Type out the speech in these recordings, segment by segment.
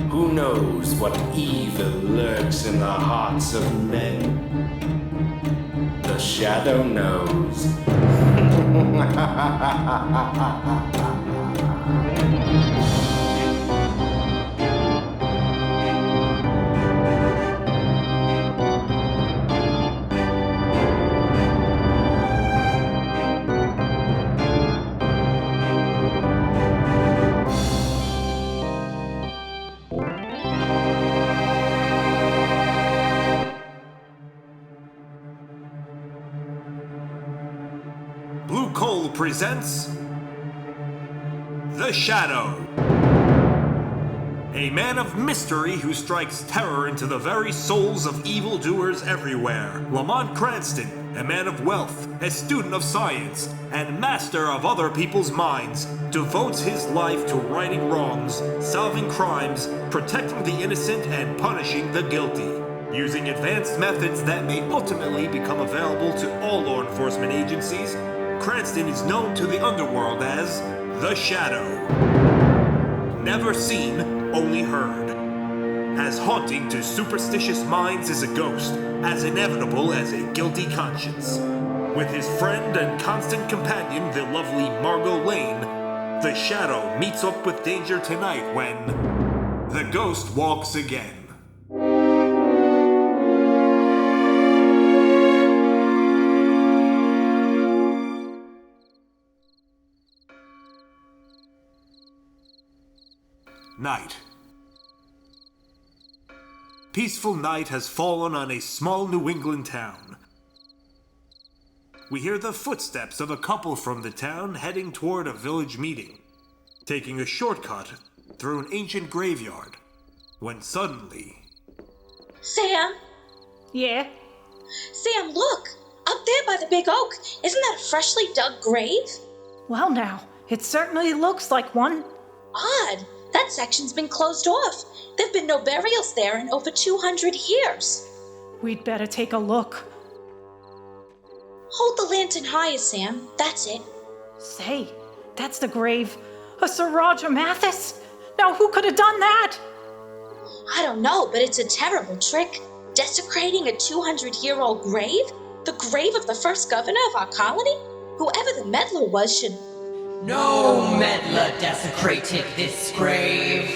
Who knows what evil lurks in the hearts of men? The shadow knows. Presents The Shadow, a man of mystery who strikes terror into the very souls of evildoers everywhere. Lamont Cranston, a man of wealth, a student of science, and master of other people's minds, devotes his life to righting wrongs, solving crimes, protecting the innocent, and punishing the guilty, using advanced methods that may ultimately become available to all law enforcement agencies. Cranston is known to the underworld as The Shadow. Never seen, only heard. As haunting to superstitious minds as a ghost, as inevitable as a guilty conscience. With his friend and constant companion, the lovely Margot Lane, The Shadow meets up with danger tonight when the ghost walks again. Night. Peaceful night has fallen on a small New England town. We hear the footsteps of a couple from the town heading toward a village meeting, taking a shortcut through an ancient graveyard, when suddenly... Sam? Yeah? Sam, look! Up there by the big oak, isn't that a freshly dug grave? Well now, it certainly looks like one. Odd. That section's been closed off. There've been no burials there in over 200 years. We'd better take a look. Hold the lantern higher, Sam. That's it. Say, that's the grave of Sir Roger Mathus. Now who could have done that? I don't know, but it's a terrible trick. Desecrating a 200-year-old grave? The grave of the first governor of our colony? Whoever the meddler was should... No meddler desecrated this grave.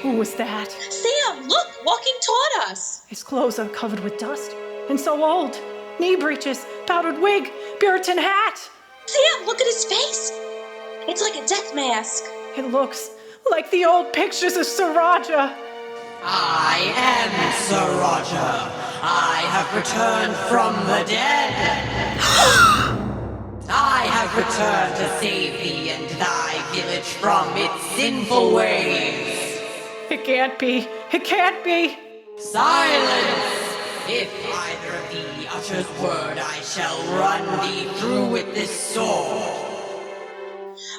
Who was that? Sam, look, walking toward us. His clothes are covered with dust, and so old. Knee breeches, powdered wig, Puritan hat. Sam, look at his face. It's like a death mask. It looks like the old pictures of Sir Roger. I am Sir Roger. I have returned from the dead. I have returned to save thee and thy village from its sinful ways. It can't be. It can't be. Silence! If either of thee utters word, I shall run thee through with this sword.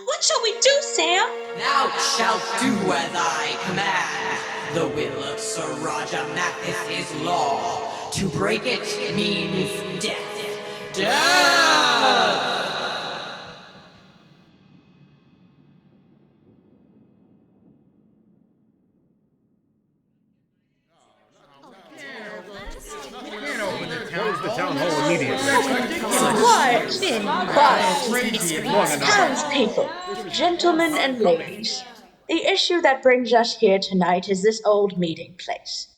What shall we do, Sam? Thou shalt do as I command. The will of Sir Roger Mathus is law. To break it means death. Death! Close the town hall immediately. Quiet, townspeople, gentlemen and ladies. The issue that brings us here tonight is this old meeting place.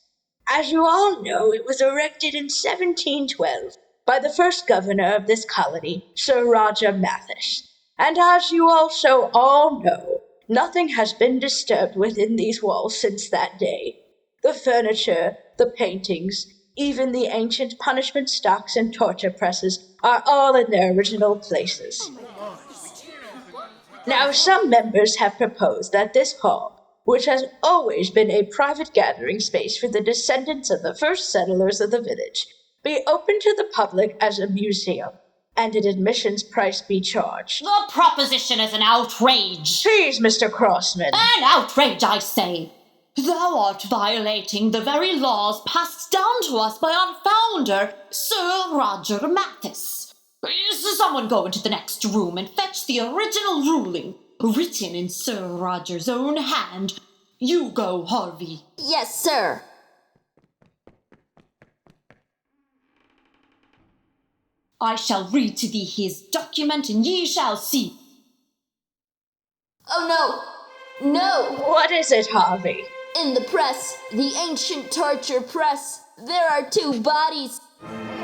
As you all know, it was erected in 1712 by the first governor of this colony, Sir Roger Mathus. And as you also all know, nothing has been disturbed within these walls since that day. The furniture, the paintings, even the ancient punishment stocks and torture presses are all in their original places. Now, some members have proposed that this hall, which has always been a private gathering space for the descendants of the first settlers of the village, be open to the public as a museum, and an admissions price be charged. The proposition is an outrage. Please, Mr. Crossman. An outrage, I say. Thou art violating the very laws passed down to us by our founder, Sir Roger Mathus. Someone go into the next room and fetch the original ruling, written in Sir Roger's own hand. You go, Harvey. Yes, sir. I shall read to thee his document, and ye shall see. Oh, no. No. What is it, Harvey? In the press, the ancient torture press, there are 2 bodies.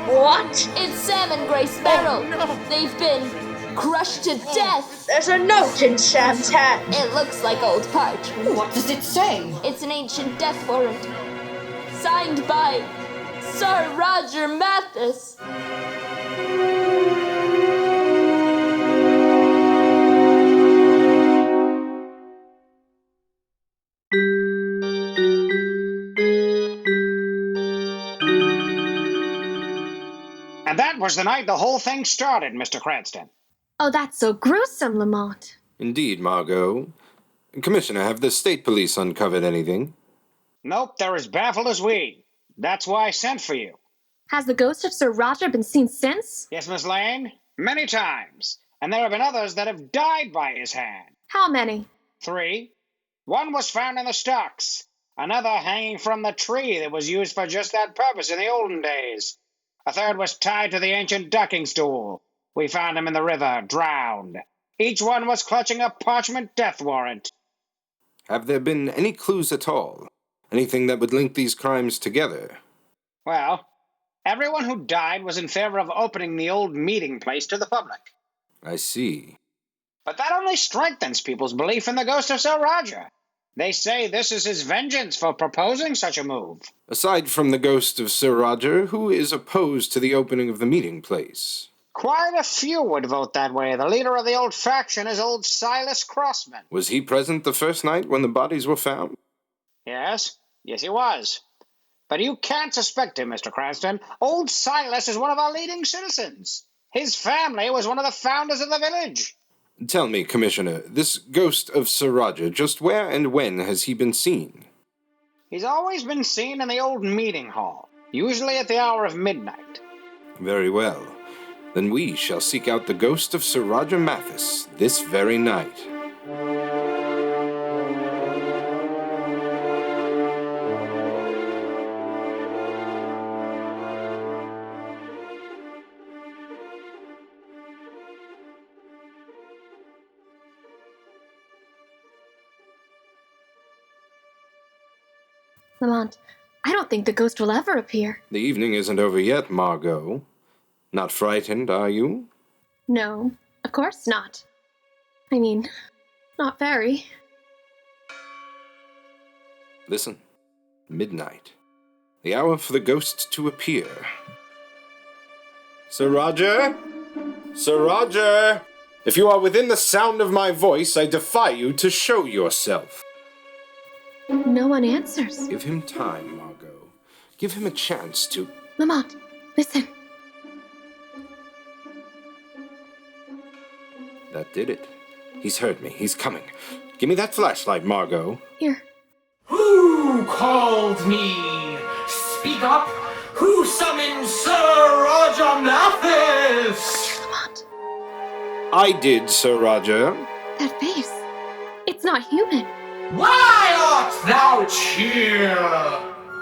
What? It's Sam and Gray Sparrow. Oh, no. They've been crushed to death. There's a note in Sam's hand. It looks like old parchment. What does it say? It's an ancient death warrant. Signed by Sir Roger Mathus. And that was the night the whole thing started, Mr. Cranston. Oh, that's so gruesome, Lamont. Indeed, Margot. Commissioner, have the state police uncovered anything? Nope, they're as baffled as we. That's why I sent for you. Has the ghost of Sir Roger been seen since? Yes, Miss Lane? Many times. And there have been others that have died by his hand. How many? 3. One was found in the stocks. Another hanging from the tree that was used for just that purpose in the olden days. A third was tied to the ancient ducking stool. We found him in the river, drowned. Each one was clutching a parchment death warrant. Have there been any clues at all? Anything that would link these crimes together? Well, everyone who died was in favor of opening the old meeting place to the public. I see. But that only strengthens people's belief in the ghost of Sir Roger. They say this is his vengeance for proposing such a move. Aside from the ghost of Sir Roger, who is opposed to the opening of the meeting place? Quite a few would vote that way. The leader of the old faction is old Silas Crossman. Was he present the first night when the bodies were found? Yes, he was. But you can't suspect him, Mr. Cranston. Old Silas is one of our leading citizens. His family was one of the founders of the village. Tell me, Commissioner, this ghost of Sir Roger, just where and when has he been seen? He's always been seen in the old meeting hall, usually at the hour of midnight. Very well. Then we shall seek out the ghost of Sir Roger Mathus this very night. Lamont, I don't think the ghost will ever appear. The evening isn't over yet, Margot. Not frightened, are you? No, of course not. I mean, not very. Listen. Midnight. The hour for the ghost to appear. Sir Roger? Sir Roger! If you are within the sound of my voice, I defy you to show yourself. No one answers. Give him time, Margot. Give him a chance to... Lamont, listen. That did it. He's heard me. He's coming. Give me that flashlight, Margot. Here. Who called me? Speak up. Who summoned Sir Roger Mathus? Lamont. I did, Sir Roger. That face. It's not human. Why art thou cheer?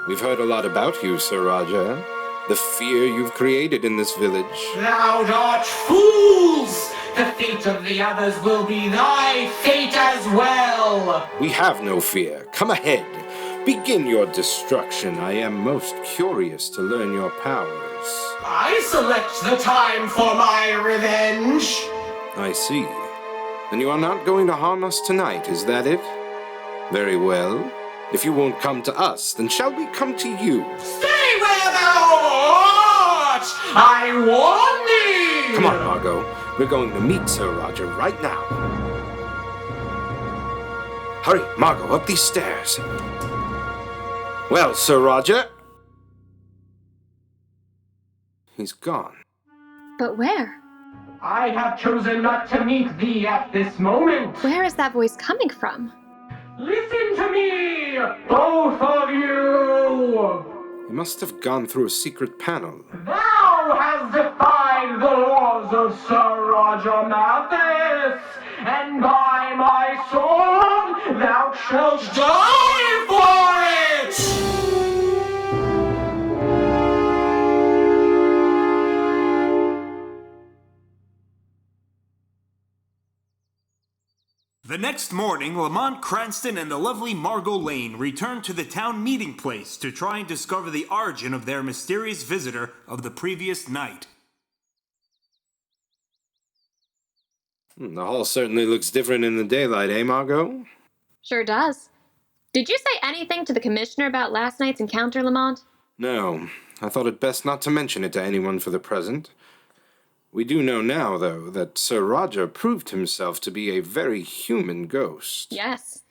We've heard a lot about you, Sir Roger. The fear you've created in this village. Thou art fools! The fate of the others will be thy fate as well! We have no fear. Come ahead. Begin your destruction. I am most curious to learn your powers. I select the time for my revenge. I see. Then you are not going to harm us tonight, is that it? Very well. If you won't come to us, then shall we come to you? Stay where thou art! I warn thee! Come on, Margot. We're going to meet Sir Roger right now. Hurry, Margot, up these stairs. Well, Sir Roger... He's gone. But where? I have chosen not to meet thee at this moment. Where is that voice coming from? Listen to me, both of you! He must have gone through a secret panel. Thou hast defied by the laws of Sir Roger Mathus, and by my sword thou shalt die for it! The next morning, Lamont Cranston and the lovely Margot Lane returned to the town meeting place to try and discover the origin of their mysterious visitor of the previous night. The hall certainly looks different in the daylight, eh, Margot? Sure does. Did you say anything to the commissioner about last night's encounter, Lamont? No. I thought it best not to mention it to anyone for the present. We do know now, though, that Sir Roger proved himself to be a very human ghost. Yes.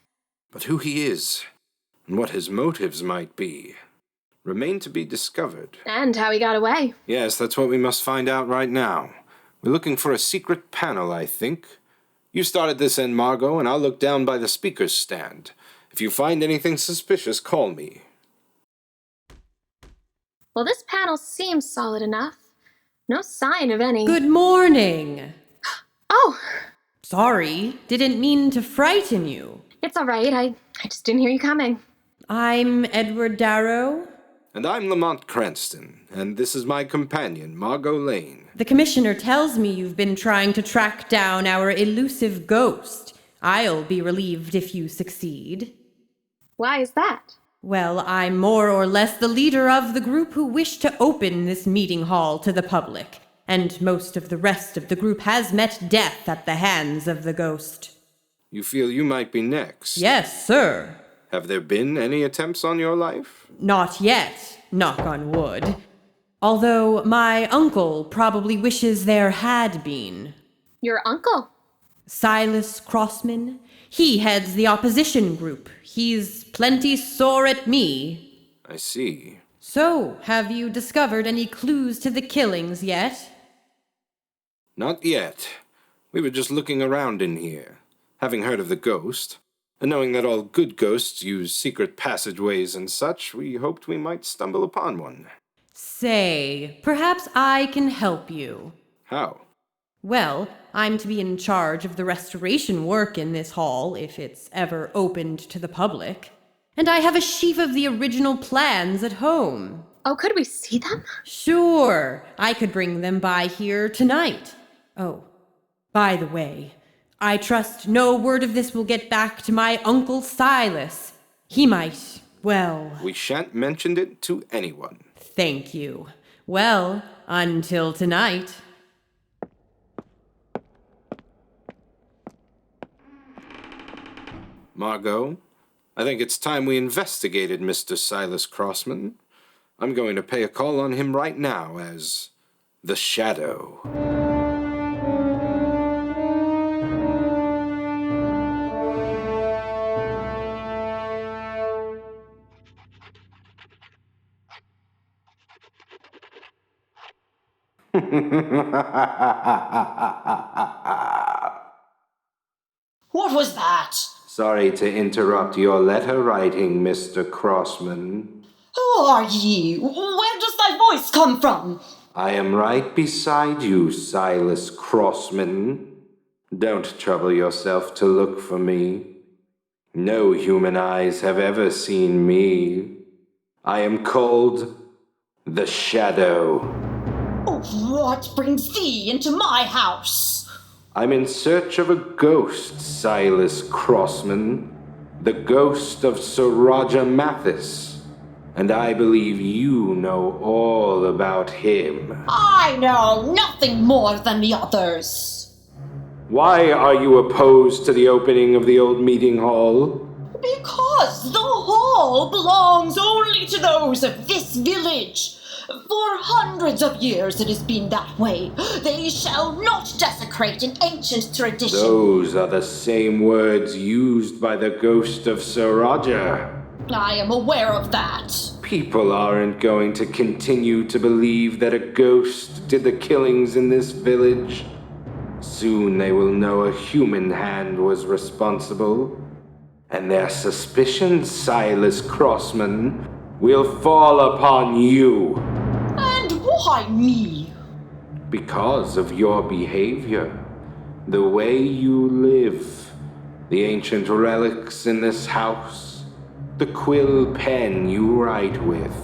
But who he is, and what his motives might be, remain to be discovered. And how he got away. Yes, that's what we must find out right now. We're looking for a secret panel, I think. You started this end, Margot, and I'll look down by the speaker's stand. If you find anything suspicious, call me. Well, this panel seems solid enough. No sign of any... Good morning. Oh! Sorry, didn't mean to frighten you. It's all right, I just didn't hear you coming. I'm Edward Darrow. And I'm Lamont Cranston, and this is my companion, Margot Lane. The commissioner tells me you've been trying to track down our elusive ghost. I'll be relieved if you succeed. Why is that? Well, I'm more or less the leader of the group who wish to open this meeting hall to the public, and most of the rest of the group has met death at the hands of the ghost. You feel you might be next? Yes, sir. Have there been any attempts on your life? Not yet, knock on wood. Although my uncle probably wishes there had been. Your uncle? Silas Crossman. He heads the opposition group. He's plenty sore at me. I see. So, have you discovered any clues to the killings yet? Not yet. We were just looking around in here, having heard of the ghost, and knowing that all good ghosts use secret passageways and such, we hoped we might stumble upon one. Say, perhaps I can help you. How? Well, I'm to be in charge of the restoration work in this hall, if it's ever opened to the public. And I have a sheaf of the original plans at home. Oh, could we see them? Sure, I could bring them by here tonight. Oh, by the way, I trust no word of this will get back to my Uncle Silas. He might, well... We shan't mention it to anyone. Thank you. Well, until tonight. Margot, I think it's time we investigated Mr. Silas Crossman. I'm going to pay a call on him right now as the Shadow. What was that? Sorry to interrupt your letter writing, Mr. Crossman. Who are ye? Where does thy voice come from? I am right beside you, Silas Crossman. Don't trouble yourself to look for me. No human eyes have ever seen me. I am called the Shadow. Oh, what brings thee into my house? I'm in search of a ghost, Silas Crossman. The ghost of Sir Roger Mathus. And I believe you know all about him. I know nothing more than the others. Why are you opposed to the opening of the old meeting hall? Because the hall belongs only to those of this village. For hundreds of years it has been that way. They shall not desecrate an ancient tradition. Those are the same words used by the ghost of Sir Roger. I am aware of that. People aren't going to continue to believe that a ghost did the killings in this village. Soon they will know a human hand was responsible. And their suspicions, Silas Crossman, will fall upon you. And why me? Because of your behavior, the way you live, the ancient relics in this house, the quill pen you write with.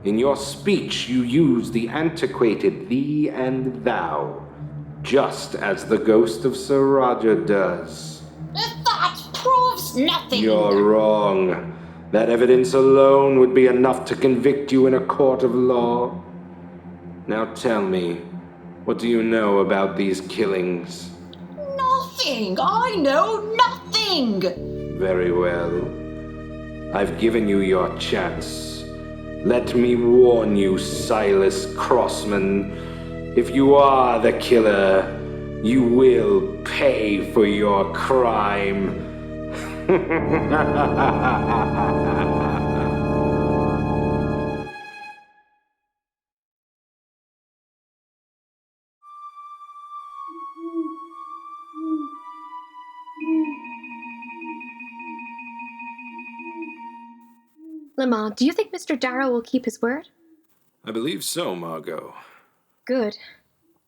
In your speech, you use the antiquated thee and thou, just as the ghost of Sir Roger does. That proves nothing. You're wrong. That evidence alone would be enough to convict you in a court of law. Now tell me, what do you know about these killings? Nothing. I know nothing. Very well. I've given you your chance. Let me warn you, Silas Crossman. If you are the killer, you will pay for your crime. Lamont, do you think Mr. Darrow will keep his word? I believe so, Margot. Good.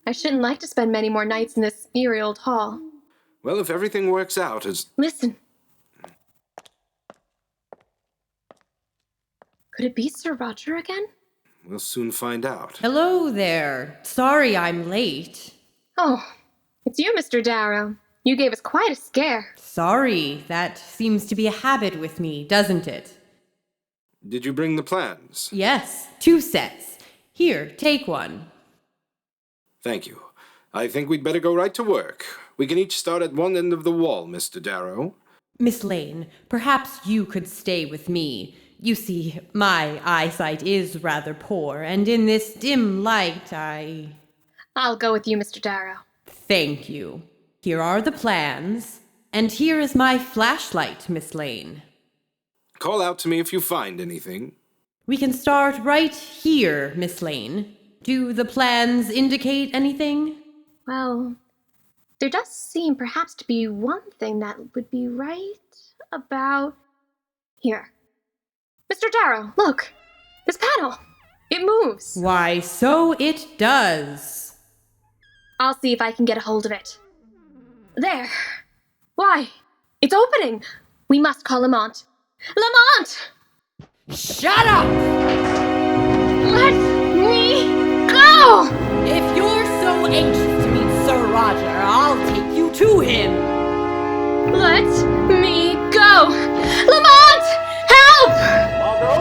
I shouldn't like to spend many more nights in this eerie old hall. Well, if everything works out as... Listen. Could it be Sir Roger again? We'll soon find out. Hello there. Sorry I'm late. Oh, it's you, Mr. Darrow. You gave us quite a scare. Sorry, that seems to be a habit with me, doesn't it? Did you bring the plans? Yes, 2 sets. Here, take one. Thank you. I think we'd better go right to work. We can each start at one end of the wall, Mr. Darrow. Miss Lane, perhaps you could stay with me. You see, my eyesight is rather poor, and in this dim light, I'll go with you, Mr. Darrow. Thank you. Here are the plans, and here is my flashlight, Miss Lane. Call out to me if you find anything. We can start right here, Miss Lane. Do the plans indicate anything? Well, there does seem perhaps to be one thing that would be right about here. Mr. Darrow, look! This panel! It moves! Why, so it does. I'll see if I can get a hold of it. There! Why? It's opening! We must call Lamont. Lamont! Shut up! Let me go! If you're so anxious to meet Sir Roger, I'll take you to him. Let me go! Lamont! Help! Margot?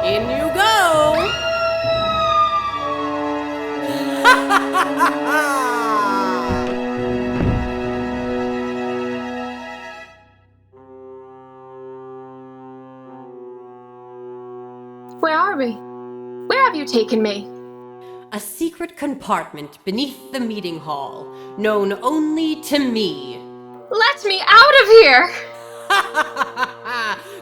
In you go! Where are we? Where have you taken me? A secret compartment beneath the meeting hall, known only to me. Let me out of here!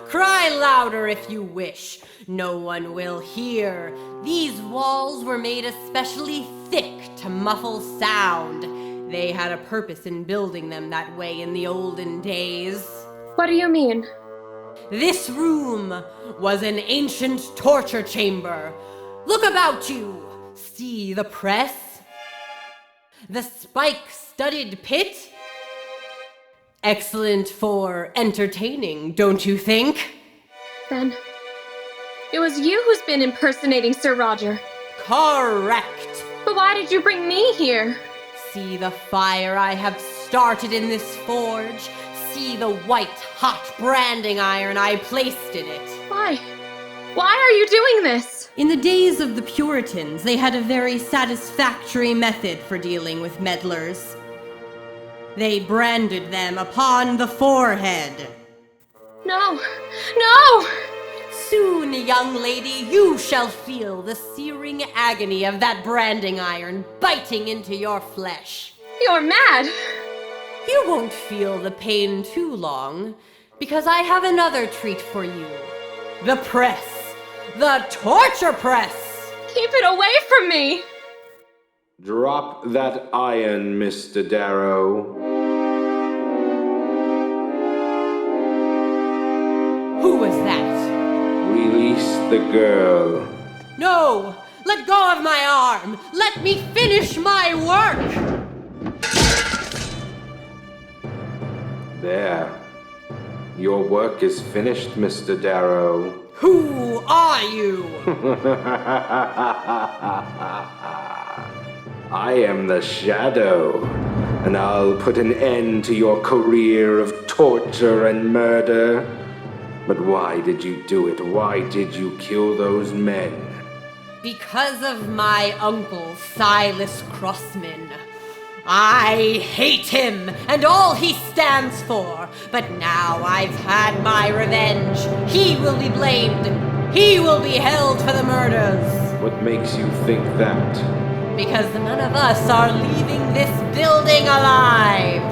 Cry louder if you wish. No one will hear. These walls were made especially thick to muffle sound. They had a purpose in building them that way in the olden days. What do you mean? This room was an ancient torture chamber. Look about you. See the press? The spike-studded pit? Excellent for entertaining, don't you think? Then, it was you who's been impersonating Sir Roger. Correct. But why did you bring me here? See the fire I have started in this forge? See the white-hot branding iron I placed in it? Why? Why are you doing this? In the days of the Puritans, they had a very satisfactory method for dealing with meddlers. They branded them upon the forehead. No! No! Soon, young lady, you shall feel the searing agony of that branding iron biting into your flesh. You're mad! You won't feel the pain too long, because I have another treat for you. The press. The torture press! Keep it away from me! Drop that iron, Mr. Darrow. Who was that? Release the girl. No! Let go of my arm! Let me finish my work! There. Your work is finished, Mr. Darrow. Who are you? I am the Shadow, and I'll put an end to your career of torture and murder. But why did you do it? Why did you kill those men? Because of my uncle, Silas Crossman. I hate him and all he stands for, but now I've had my revenge. He will be blamed. He will be held for the murders. What makes you think that? Because none of us are leaving this building alive.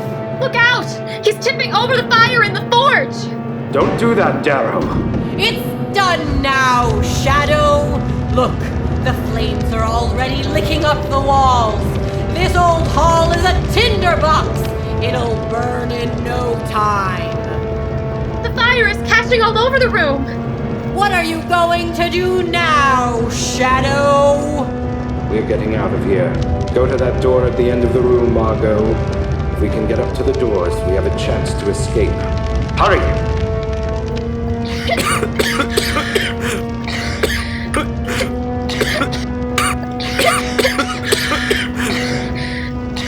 Look out! He's tipping over the fire in the forge! Don't do that, Darrow. It's done now, Shadow. Look, the flames are already licking up the walls. This old hall is a tinderbox. It'll burn in no time. The fire is catching all over the room. What are you going to do now, Shadow? We're getting out of here. Go to that door at the end of the room, Margot. If we can get up to the doors, we have a chance to escape. Hurry!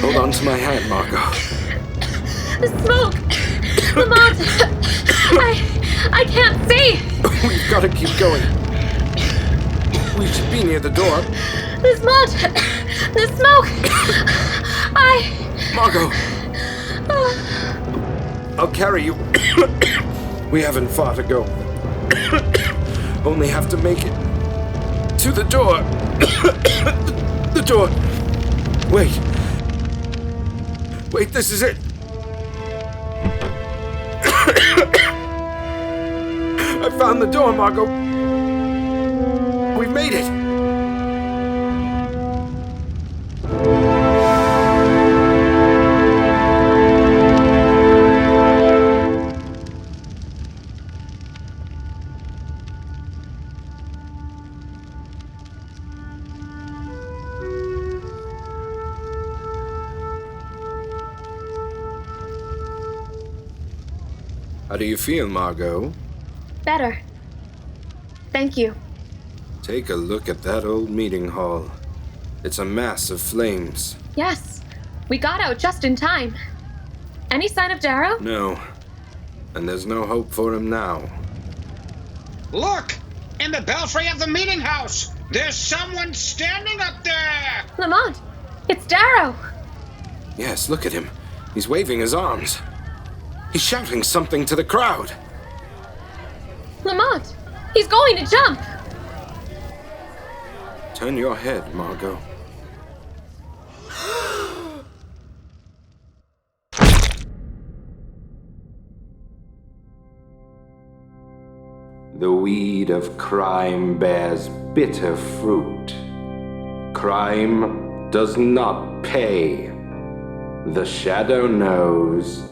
Hold on to my hand, Margot. The smoke! Lamont! I can't see! We've got to keep going. We should be near the door. The smoke! Margot! I'll carry you. We haven't far to go. Only have to make it to the door. The door. Wait, this is it. I found the door, Margot. We've made it. How do you feel, Margot? Better. Thank you. Take a look at that old meeting hall. It's a mass of flames. Yes, we got out just in time. Any sign of Darrow? No. And there's no hope for him now. Look! In the belfry of the meeting house! There's someone standing up there! Lamont! It's Darrow! Yes, look at him. He's waving his arms. He's shouting something to the crowd. Lamont! He's going to jump! Turn your head, Margot. The weed of crime bears bitter fruit. Crime does not pay. The Shadow knows.